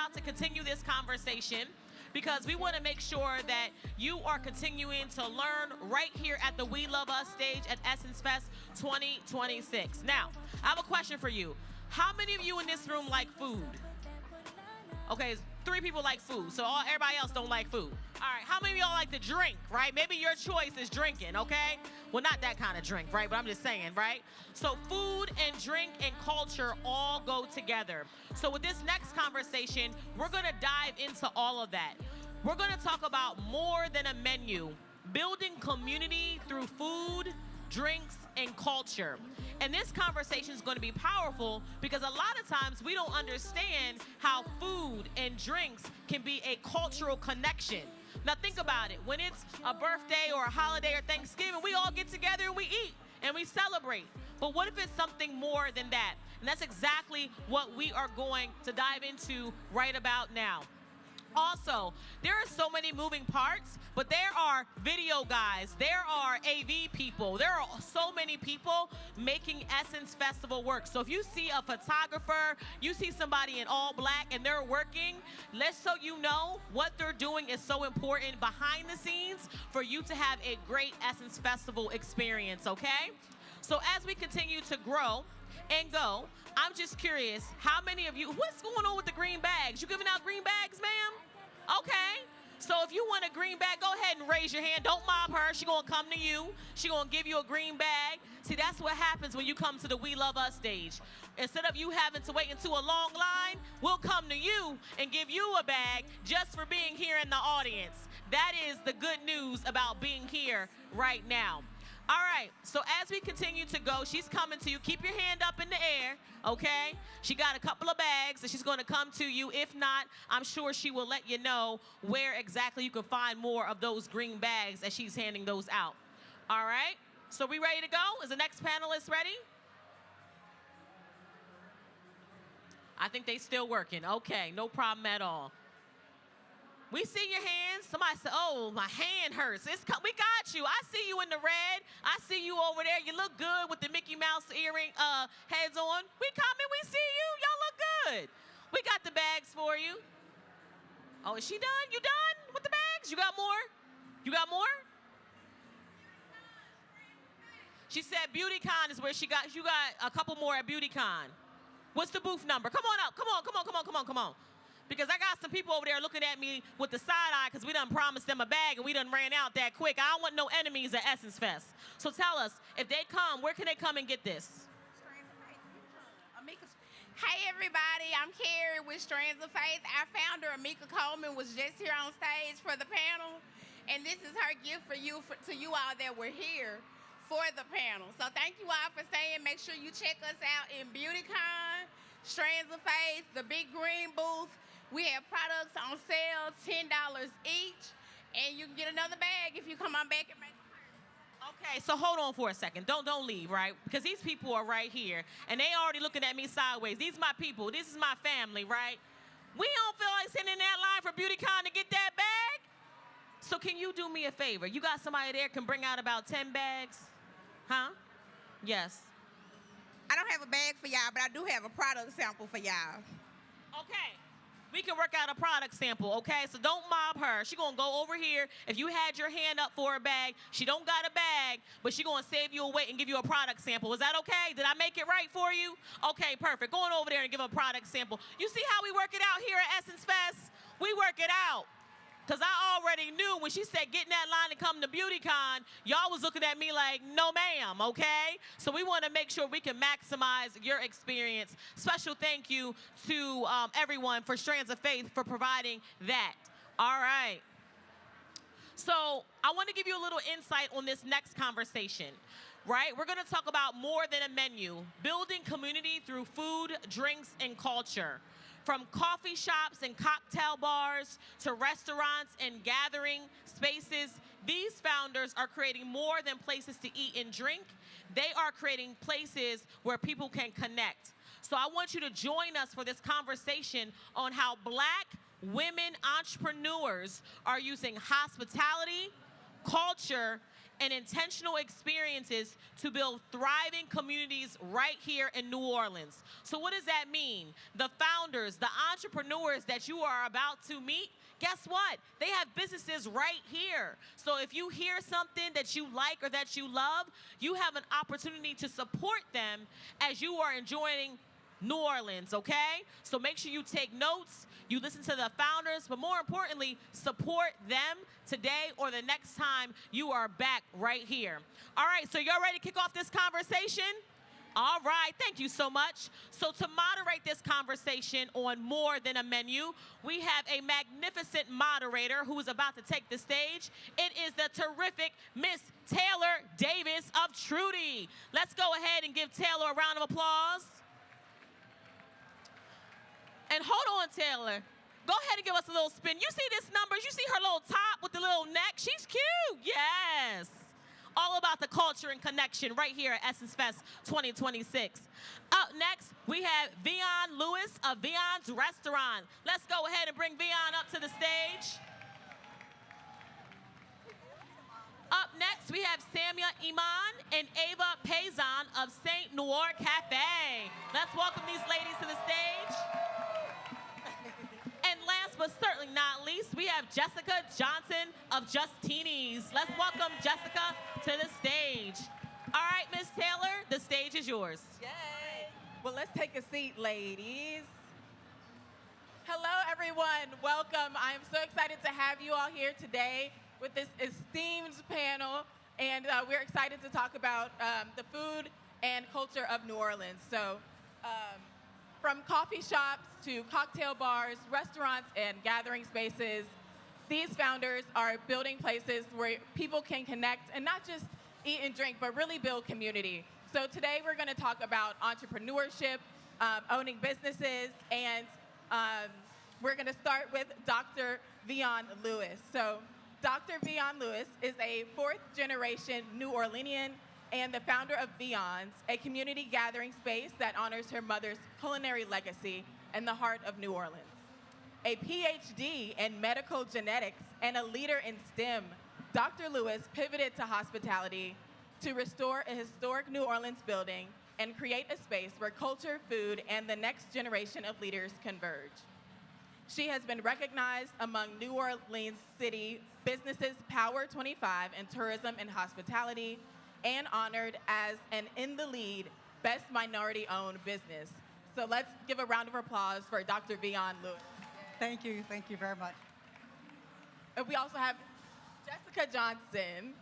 about to continue this conversation because we want to make sure that you are continuing to learn right here at the We Love Us stage at Essence Fest 2026. Now, I have a question for you. How many of you in this room like food? Okay, 3 people like food, so everybody else don't like food. All right, how many of y'all like to drink, right? Maybe your choice is drinking, okay? Well, not that kind of drink, right? But I'm just saying, right? So food and drink and culture all go together. So with this next conversation, we're gonna dive into all of that. We're gonna talk about more than a menu, building community through food, drinks, and culture. And this conversation is going to be powerful because a lot of times we don't understand how food and drinks can be a cultural connection. Now think about it. When it's a birthday or a holiday or Thanksgiving, we all get together and we eat and we celebrate. But what if it's something more than that? And that's exactly what we are going to dive into right about now. Also, there are so many moving parts, but there are video guys, there are AV people, there are so many people making Essence Festival work. So if you see a photographer, you see somebody in all black and they're working, let's so you know what they're doing is so important behind the scenes for you to have a great Essence Festival experience, okay? So as we continue to grow and go, I'm just curious, how many of you, what's going on with the green bags? You giving out green bags, ma'am? Okay. So if you want a green bag, go ahead and raise your hand. Don't mob her. She gonna come to you. She gonna give you a green bag. See, that's what happens when you come to the We Love Us stage. Instead of you having to wait into a long line, we'll come to you and give you a bag just for being here in the audience. That is the good news about being here right now. All right, so as we continue to go, she's coming to you. Keep your hand up in the air, okay? She got a couple of bags and she's gonna come to you. If not, I'm sure she will let you know where exactly you can find more of those green bags as she's handing those out. All right, so we ready to go? Is the next panelist ready? I think they still working. Okay, no problem at all. We see your hands. Somebody said, oh, my hand hurts. We got you. I see you in the red. I see you over there. You look good with the Mickey Mouse earring heads on. We coming. We see you. Y'all look good. We got the bags for you. Oh, is she done? You done with the bags? You got more? You got more? She said BeautyCon is where you got a couple more at BeautyCon. What's the booth number? Come on up. Come on, come on, come on, come on, come on. Because I got some people over there looking at me with the side eye because we done promised them a bag and we done ran out that quick. I don't want no enemies at Essence Fest. So tell us, if they come, where can they come and get this? Hey everybody, I'm Carrie with Strands of Faith. Our founder, Amika Coleman, was just here on stage for the panel. And this is her gift to you all that were here for the panel. So thank you all for staying. Make sure you check us out in BeautyCon, Strands of Faith, the Big Green Booth. We have products on sale, $10 each, and you can get another bag if you come on back and make it. Okay, so hold on for a second. Don't leave, right? Because these people are right here, and they already looking at me sideways. These are my people. This is my family, right? We don't feel like sitting in that line for BeautyCon to get that bag. So can you do me a favor? You got somebody there can bring out about 10 bags? Huh? Yes. I don't have a bag for y'all, but I do have a product sample for y'all. Okay. We can work out a product sample, okay? So don't mob her. She gonna go over here. If you had your hand up for a bag, she don't got a bag, but she gonna save you a wait and give you a product sample. Is that okay? Did I make it right for you? Okay, perfect. Going over there and give a product sample. You see how we work it out here at Essence Fest? We work it out. Because I already knew when she said get in that line and come to BeautyCon, y'all was looking at me like, no ma'am, okay? So we want to make sure we can maximize your experience. Special thank you to everyone for Strands of Faith for providing that. All right. So I want to give you a little insight on this next conversation. Right? We're going to talk about more than a menu, building community through food, drinks, and culture. From coffee shops and cocktail bars to restaurants and gathering spaces, these founders are creating more than places to eat and drink. They are creating places where people can connect. So I want you to join us for this conversation on how Black women entrepreneurs are using hospitality, culture, and intentional experiences to build thriving communities right here in New Orleans. So what does that mean? The founders, the entrepreneurs that you are about to meet, guess what? They have businesses right here. So if you hear something that you like or that you love, you have an opportunity to support them as you are enjoying New Orleans, okay? So make sure you take notes, you listen to the founders, but more importantly, support them today or the next time you are back right here. All right, so y'all ready to kick off this conversation? All right, thank you so much. So to moderate this conversation on More Than a Menu, we have a magnificent moderator who is about to take the stage. It is the terrific Miss Taylor Davis of Trudy. Let's go ahead and give Taylor a round of applause. And hold on, Taylor. Go ahead and give us a little spin. You see this number? You see her little top with the little neck? She's cute. Yes. All about the culture and connection right here at Essence Fest 2026. Up next, we have Vion Lewis of Vion's Restaurant. Let's go ahead and bring Vion up to the stage. Up next, we have Samia Iman and Ava Payzon of St. Noir Cafe. Let's welcome these ladies to the stage. And last but certainly not least, we have Jessica Johnson of Justinis. Let's welcome Jessica to the stage. All right, Miss Taylor, the stage is yours. Yay. Well, let's take a seat, ladies. Hello, everyone. Welcome. I'm so excited to have you all here today with this esteemed panel, and we're excited to talk about the food and culture of New Orleans. So, from coffee shops to cocktail bars, restaurants, and gathering spaces, these founders are building places where people can connect and not just eat and drink, but really build community. So today we're going to talk about entrepreneurship, owning businesses, and we're going to start with Dr. Vion Lewis. So Dr. Vion Lewis is a fourth-generation New Orleanian and the founder of Vion's, a community gathering space that honors her mother's culinary legacy in the heart of New Orleans. A PhD in medical genetics and a leader in STEM, Dr. Lewis pivoted to hospitality to restore a historic New Orleans building and create a space where culture, food, and the next generation of leaders converge. She has been recognized among New Orleans City businesses Power 25 in tourism and hospitality, and honored as an In the Lead Best Minority-Owned Business. So let's give a round of applause for Dr. Vion Lewis. Thank you very much. And we also have Jessica Johnson.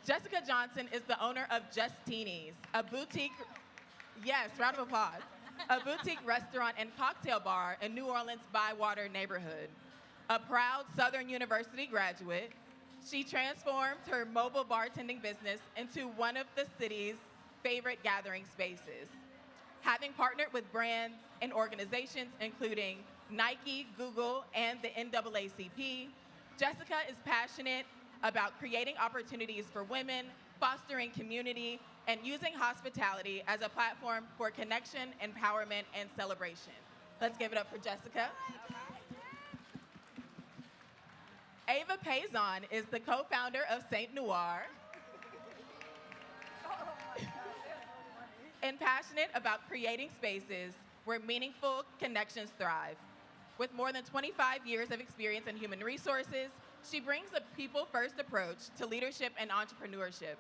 Jessica Johnson is the owner of Justinis, a boutique, yes, round of applause, a boutique restaurant and cocktail bar in New Orleans' Bywater neighborhood. A proud Southern University graduate, she transformed her mobile bartending business into one of the city's favorite gathering spaces. Having partnered with brands and organizations including Nike, Google, and the NAACP, Jessica is passionate about creating opportunities for women, fostering community, and using hospitality as a platform for connection, empowerment, and celebration. Let's give it up for Jessica. Ava Payzon is the co-founder of St. Noir and passionate about creating spaces where meaningful connections thrive. With more than 25 years of experience in human resources, she brings a people-first approach to leadership and entrepreneurship.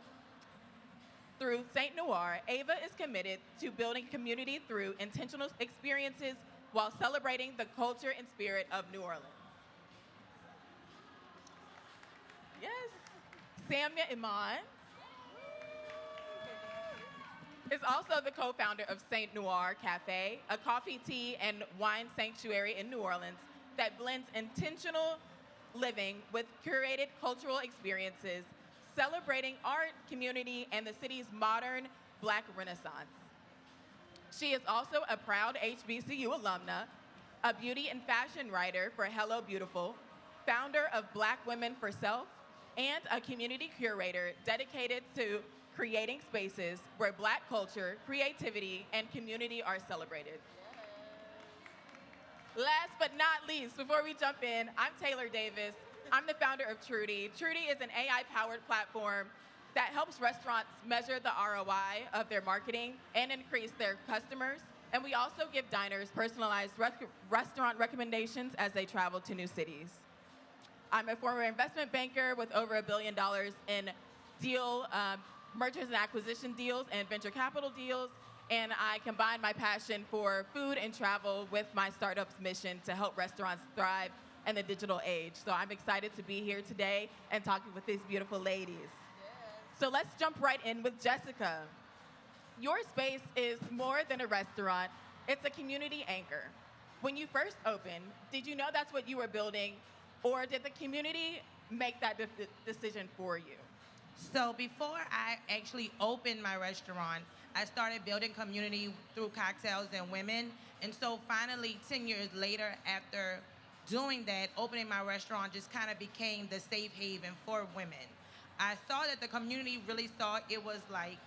Through St. Noir, Ava is committed to building community through intentional experiences while celebrating the culture and spirit of New Orleans. Yes. Samia Iman is also the co-founder of St. Noir Cafe, a coffee, tea, and wine sanctuary in New Orleans that blends intentional living with curated cultural experiences, celebrating art, community, and the city's modern Black Renaissance. She is also a proud HBCU alumna, a beauty and fashion writer for Hello Beautiful, founder of Black Women for Self, and a community curator dedicated to creating spaces where Black culture, creativity, and community are celebrated. Last but not least, before we jump in, I'm Taylor Davis. I'm the founder of Trudy. Trudy is an AI-powered platform that helps restaurants measure the ROI of their marketing and increase their customers. And we also give diners personalized restaurant recommendations as they travel to new cities. I'm a former investment banker with over $1 billion in mergers and acquisition deals and venture capital deals. And I combine my passion for food and travel with my startup's mission to help restaurants thrive in the digital age. So I'm excited to be here today and talking with these beautiful ladies. Yes. So let's jump right in with Jessica. Your space is more than a restaurant. It's a community anchor. When you first opened, did you know that's what you were building, or did the community make that decision for you? So before I actually opened my restaurant, I started building community through cocktails and women. And so finally, 10 years later, after doing that, opening my restaurant just kind of became the safe haven for women. I saw that the community really saw it was like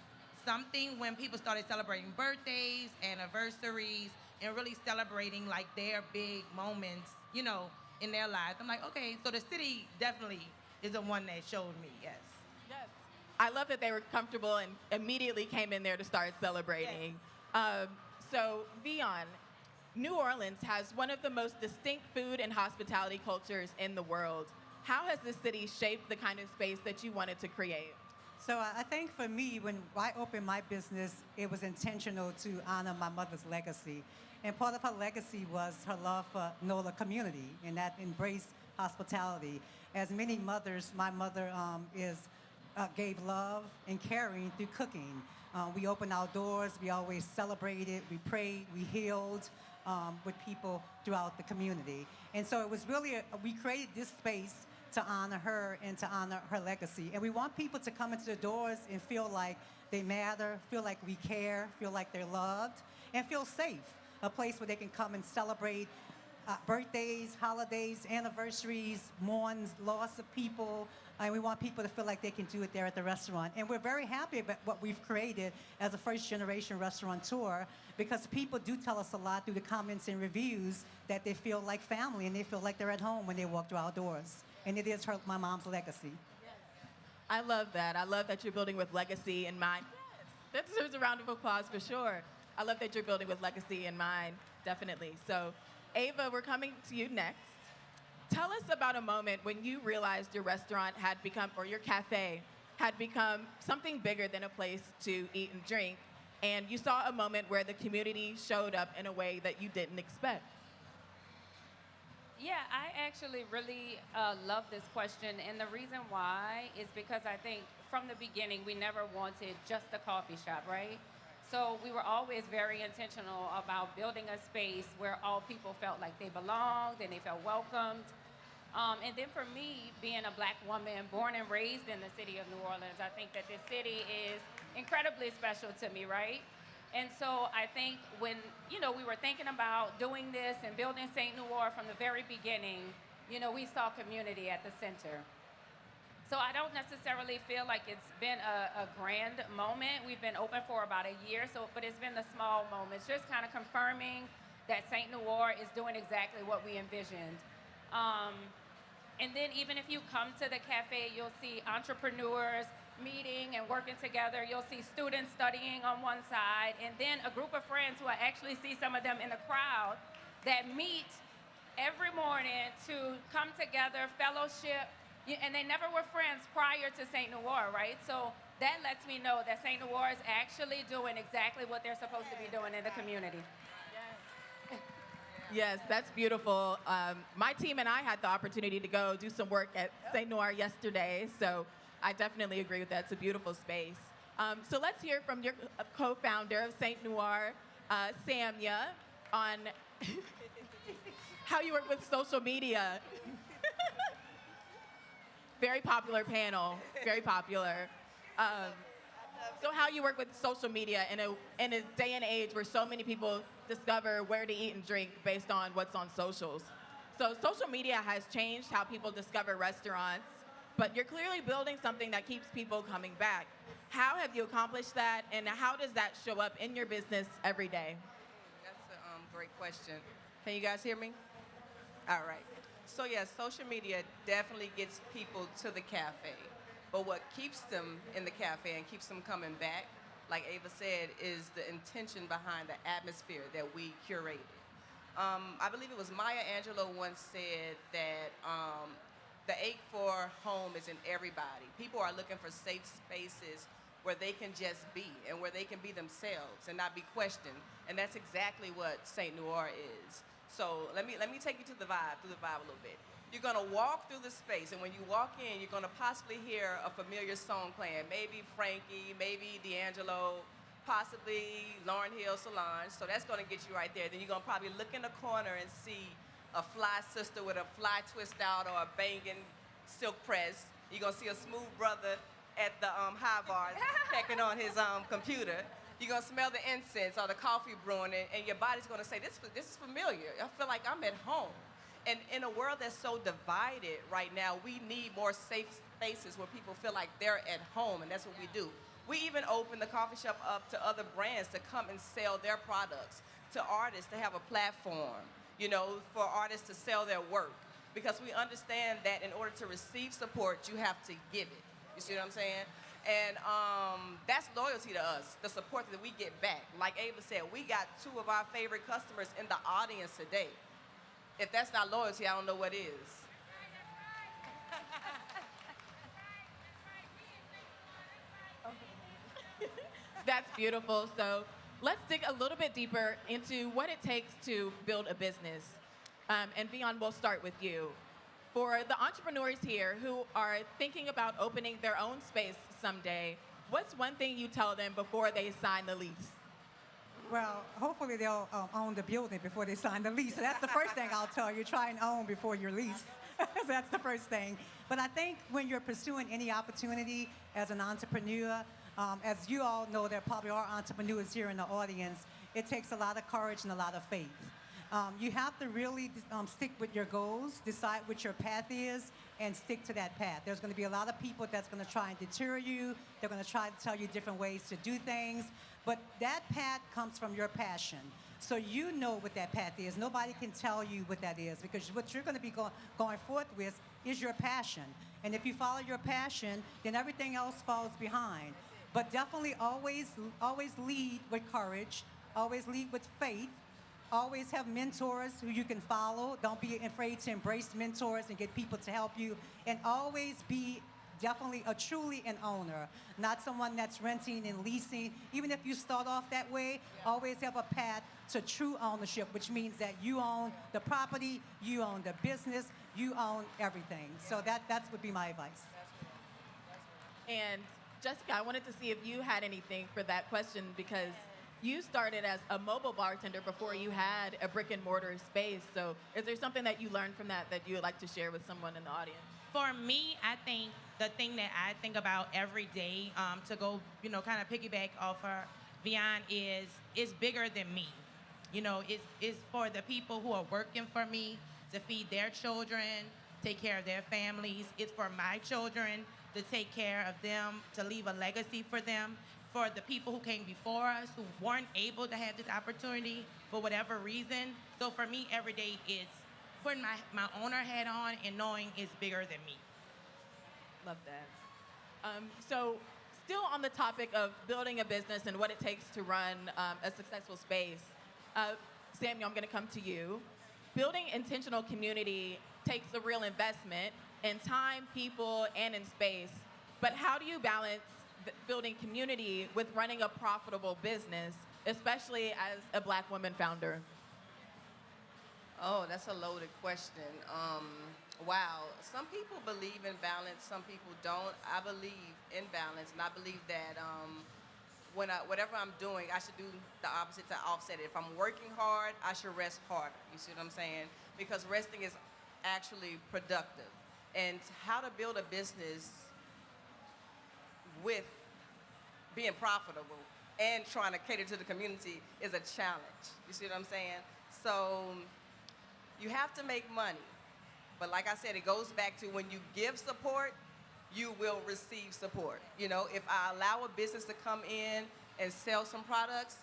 something when people started celebrating birthdays, anniversaries, and really celebrating like their big moments, you know, in their lives. I'm like, okay, so the city definitely is the one that showed me, yes. Yes. I love that they were comfortable and immediately came in there to start celebrating. Yes. So, Vion, New Orleans has one of the most distinct food and hospitality cultures in the world. How has this city shaped the kind of space that you wanted to create? So I think for me, when I opened my business, it was intentional to honor my mother's legacy. And part of her legacy was her love for NOLA community, and that embraced hospitality. As many mothers, my mother gave love and caring through cooking. We opened our doors, we always celebrated, we prayed, we healed with people throughout the community. And so it was really, we created this space to honor her and to honor her legacy. And we want people to come into the doors and feel like they matter, feel like we care, feel like they're loved, and feel safe. A place where they can come and celebrate birthdays, holidays, anniversaries, mourns, loss of people. And we want people to feel like they can do it there at the restaurant. And we're very happy about what we've created as a first-generation restaurateur, because people do tell us a lot through the comments and reviews that they feel like family and they feel like they're at home when they walk through our doors. And it is my mom's legacy. Yes. I love that. I love that you're building with legacy in mind. Yes. That deserves a round of applause for sure. I love that you're building with legacy in mind, definitely. So, Ava, we're coming to you next. Tell us about a moment when you realized your restaurant had become, or your cafe, had become something bigger than a place to eat and drink, and you saw a moment where the community showed up in a way that you didn't expect. Yeah, I actually really love this question, and the reason why is because I think from the beginning we never wanted just a coffee shop, right? So we were always very intentional about building a space where all people felt like they belonged and they felt welcomed. And then for me, being a black woman born and raised in the city of New Orleans, I think that this city is incredibly special to me, right? And so I think when, we were thinking about doing this and building St. Noir from the very beginning, we saw community at the center. So I don't necessarily feel like it's been a grand moment. We've been open for about a year, but it's been the small moments, just kind of confirming that St. Noir is doing exactly what we envisioned. And then even if you come to the cafe, you'll see entrepreneurs meeting and working together. You'll see students studying on one side, and then a group of friends who I actually see some of them in the crowd that meet every morning to come together, fellowship, and they never were friends prior to St. Noir, right? So that lets me know that St. Noir is actually doing exactly what they're supposed to be doing in the community. Yes, that's beautiful. My team and I had the opportunity to go do some work at St. Noir yesterday, so I definitely agree with that. It's a beautiful space. So let's hear from your co-founder of St. Noir, Samia, on how you work with social media. Very popular panel, very popular. So how you work with social media in a day and age where so many people discover where to eat and drink based on what's on socials. So social media has changed how people discover restaurants, but you're clearly building something that keeps people coming back. How have you accomplished that, and how does that show up in your business every day? That's a great question. Can you guys hear me? All right. So yes, social media definitely gets people to the cafe. But what keeps them in the cafe and keeps them coming back, like Ava said, is the intention behind the atmosphere that we curated. I believe it was Maya Angelou once said that the ache for home is in everybody. People are looking for safe spaces where they can just be and where they can be themselves and not be questioned. And that's exactly what St. Noir is. So let me take you through the vibe a little bit. You're gonna walk through the space, and when you walk in, you're gonna possibly hear a familiar song playing. Maybe Frankie, maybe D'Angelo, possibly Lauryn Hill, Solange. So that's gonna get you right there. Then you're gonna probably look in the corner and see a fly sister with a fly twist out or a banging silk press. You're gonna see a smooth brother at the high bar checking on his computer. You're gonna smell the incense or the coffee brewing, and your body's gonna say, this is familiar. I feel like I'm at home. And in a world that's so divided right now, we need more safe spaces where people feel like they're at home, and that's what we do. We even open the coffee shop up to other brands to come and sell their products, to artists to have a platform, you know, for artists to sell their work. Because we understand that in order to receive support, you have to give it. You see what I'm saying? And that's loyalty to us, the support that we get back. Like Ava said, we got 2 of our favorite customers in the audience today. If that's not loyalty, I don't know what is. That's beautiful. So let's dig a little bit deeper into what it takes to build a business. And Vion, we'll start with you. For the entrepreneurs here who are thinking about opening their own space someday, what's one thing you tell them before they sign the lease? Well, hopefully they'll own the building before they sign the lease. So that's the first thing I'll tell you. Try and own before your lease. So that's the first thing. But I think when you're pursuing any opportunity as an entrepreneur, as you all know, there probably are entrepreneurs here in the audience, it takes a lot of courage and a lot of faith. You have to really stick with your goals, decide what your path is, and stick to that path. There's going to be a lot of people that's going to try and deter you. They're going to try to tell you different ways to do things. But that path comes from your passion. So you know what that path is. Nobody can tell you what that is, because what you're going to be going forth with is your passion. And if you follow your passion, then everything else falls behind. But definitely always lead with courage. Always lead with faith. Always have mentors who you can follow. Don't be afraid to embrace mentors and get people to help you. And always be definitely truly an owner, not someone that's renting and leasing. Even if you start off that way, always have a path to true ownership, which means that you own the property, you own the business, you own everything. So that would be my advice. And Jessica, I wanted to see if you had anything for that question, because you started as a mobile bartender before you had a brick and mortar space. So is there something that you learned from that you would like to share with someone in the audience? For me, I think the thing that I think about every day, to go, kind of piggyback off her, Vion, is bigger than me. It's for the people who are working for me to feed their children, take care of their families. It's for my children to take care of them, to leave a legacy for them. For the people who came before us who weren't able to have this opportunity for whatever reason. So for me, every day it's putting my owner hat on and knowing it's bigger than me. Love that. So still on the topic of building a business and what it takes to run a successful space, Samuel, I'm going to come to you. Building intentional community takes a real investment in time, people, and in space. But how do you balance building community with running a profitable business, especially as a Black woman founder? Oh, that's a loaded question. Wow. Some people believe in balance, some people don't. I believe in balance, and I believe that whatever I'm doing, I should do the opposite to offset it. If I'm working hard, I should rest harder. You see what I'm saying? Because resting is actually productive. And how to build a business with being profitable and trying to cater to the community is a challenge. You see what I'm saying? So you have to make money. But like I said, it goes back to when you give support, you will receive support. If I allow a business to come in and sell some products,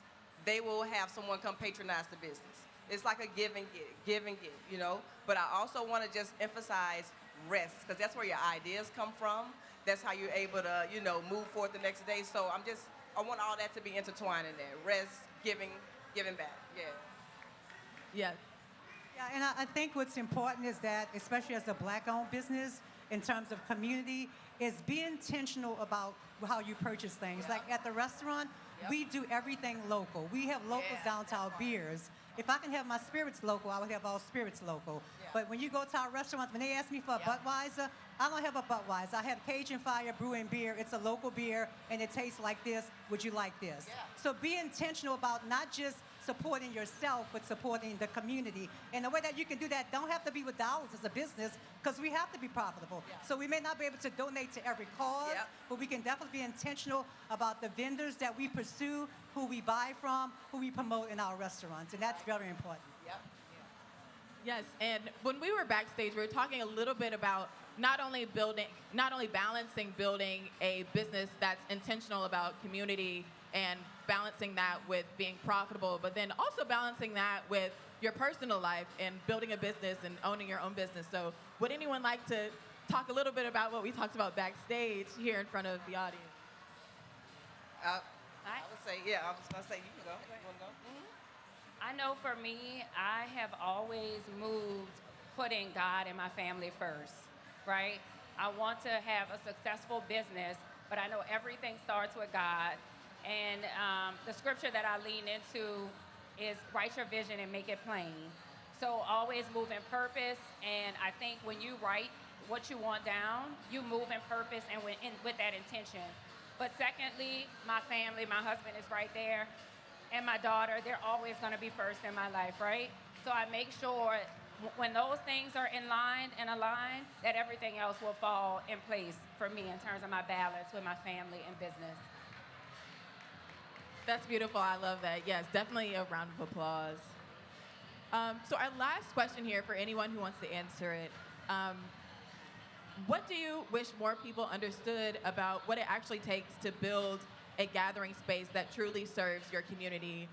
they will have someone come patronize the business. It's like a give and get, But I also want to just emphasize rest, because that's where your ideas come from. that's how you're able to, move forward the next day. So I want all that to be intertwined in there. Rest, giving back. Yeah. Yes. Yeah, and I think what's important is that, especially as a black-owned business, in terms of community, is be intentional about how you purchase things. Yep. Like at the restaurant, Yep. we do everything local. We have locals Yeah, down to our that part. beers. If I can have my spirits local, I would have all spirits local. Yeah. But when you go to our restaurants, when they ask me for a Yep. Budweiser, I don't have a Budweiser. I have Cajun Fire Brewing Beer. It's a local beer, and it tastes like this. Would you like this? Yeah. So be intentional about not just supporting yourself, but supporting the community. And the way that you can do that don't have to be with dollars as a business, because we have to be profitable. Yeah. So we may not be able to donate to every cause, Yep. but we can definitely be intentional about the vendors that we pursue, who we buy from, who we promote in our restaurants, and that's very important. Yep. Yes, and when we were backstage, we were talking a little bit about not only balancing building a business that's intentional about community and balancing that with being profitable, but then also balancing that with your personal life and building a business and owning your own business. So would anyone like to talk a little bit about what we talked about backstage here in front of the audience? I would say, yeah, I was going to say, you can go. You want to go? I know for me, I have always moved putting God and my family first, right? I want to have a successful business, but I know everything starts with God. And the scripture that I lean into is write your vision and make it plain. So always move in purpose. And I think when you write what you want down, you move in purpose and with that intention. But secondly, my family, my husband is right there, and my daughter, they're always going to be first in my life, right? So I make sure when those things are in line and aligned, that everything else will fall in place for me in terms of my balance with my family and business. That's beautiful. I love that. Yes, definitely a round of applause. So our last question here for anyone who wants to answer it. What do you wish more people understood about what it actually takes to build a gathering space that truly serves your community?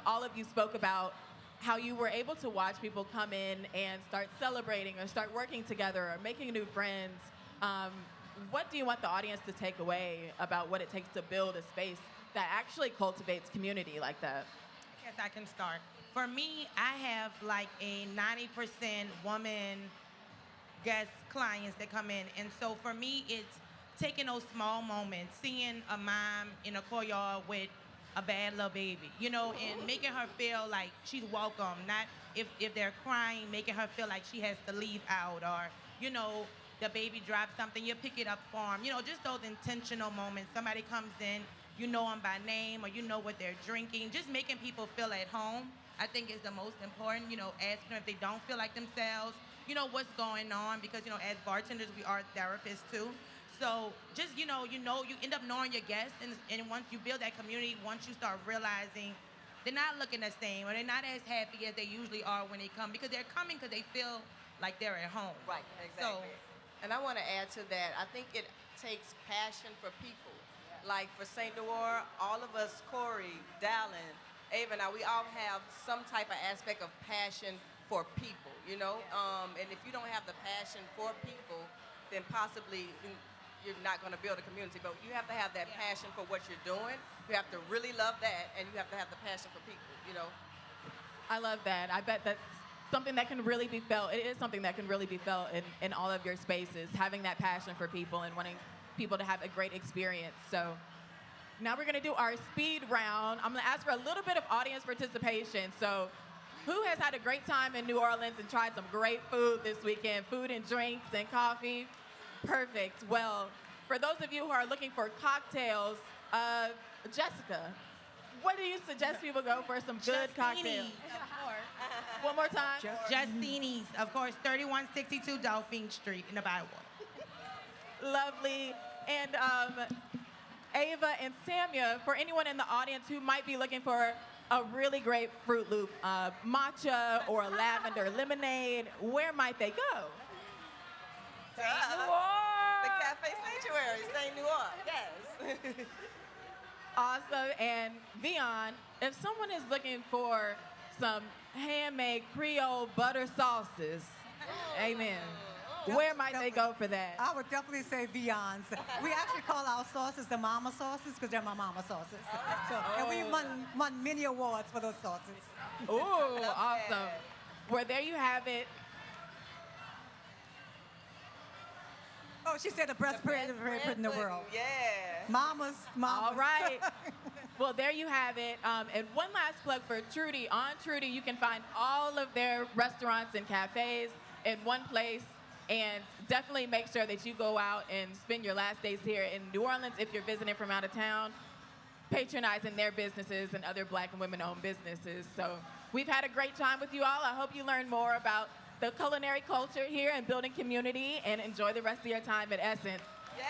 All of you spoke about how you were able to watch people come in and start celebrating or start working together or making new friends. What do you want the audience to take away about what it takes to build a space that actually cultivates community like that? I guess I can start. For me, I have like a 90% woman guest clients that come in. And so for me, it's taking those small moments, seeing a mom in a courtyard with a bad little baby, and making her feel like she's welcome. Not if they're crying, making her feel like she has to leave out, or, the baby drops something, you pick it up for them. Just those intentional moments. Somebody comes in, you know them by name, or you know what they're drinking. Just making people feel at home, I think, is the most important. Asking them if they don't feel like themselves, what's going on, because, as bartenders, we are therapists too. So just, you end up knowing your guests, and once you build that community, once you start realizing they're not looking the same, or they're not as happy as they usually are when they come, because they're coming because they feel like they're at home. Right, exactly. And I want to add to that, I think it takes passion for people. Like for St. Noir, all of us, Corey, Dallin, Ava, now we all have some type of aspect of passion for people, and if you don't have the passion for people, then possibly you're not going to build a community. But you have to have that passion for what you're doing. You have to really love that, and you have to have the passion for people, I love that. I bet that's something that can really be felt. It is something that can really be felt in all of your spaces, having that passion for people and wanting people to have a great experience. So now we're going to do our speed round. I'm going to ask for a little bit of audience participation. So who has had a great time in New Orleans and tried some great food this weekend? Food and drinks and coffee? Perfect. Well, for those of you who are looking for cocktails, Jessica, what do you suggest people go for some good cocktails? One more time. Justini's, of course, 3162 Dauphine Street in the Bywater. Lovely. And Ava and Samia, for anyone in the audience who might be looking for a really great Fruit Loop, matcha or lavender lemonade, where might they go? The Cafe Sanctuary, St. Noir, yes. Awesome. And Vion, if someone is looking for some handmade Creole butter sauces, amen. Where might they go for that? I would definitely say Beyond's. We actually call our sauces the mama sauces because they're my mama sauces. So, and we won many awards for those sauces. Ooh, awesome. Well, there you have it. Oh, she said the best bread in the world. Yeah. Mamas. All right. Well, there you have it. And one last plug for Trudy. On Trudy, you can find all of their restaurants and cafes in one place. And definitely make sure that you go out and spend your last days here in New Orleans if you're visiting from out of town, patronizing their businesses and other Black and women-owned businesses. So we've had a great time with you all. I hope you learn more about the culinary culture here and building community, and enjoy the rest of your time at Essence. Yeah.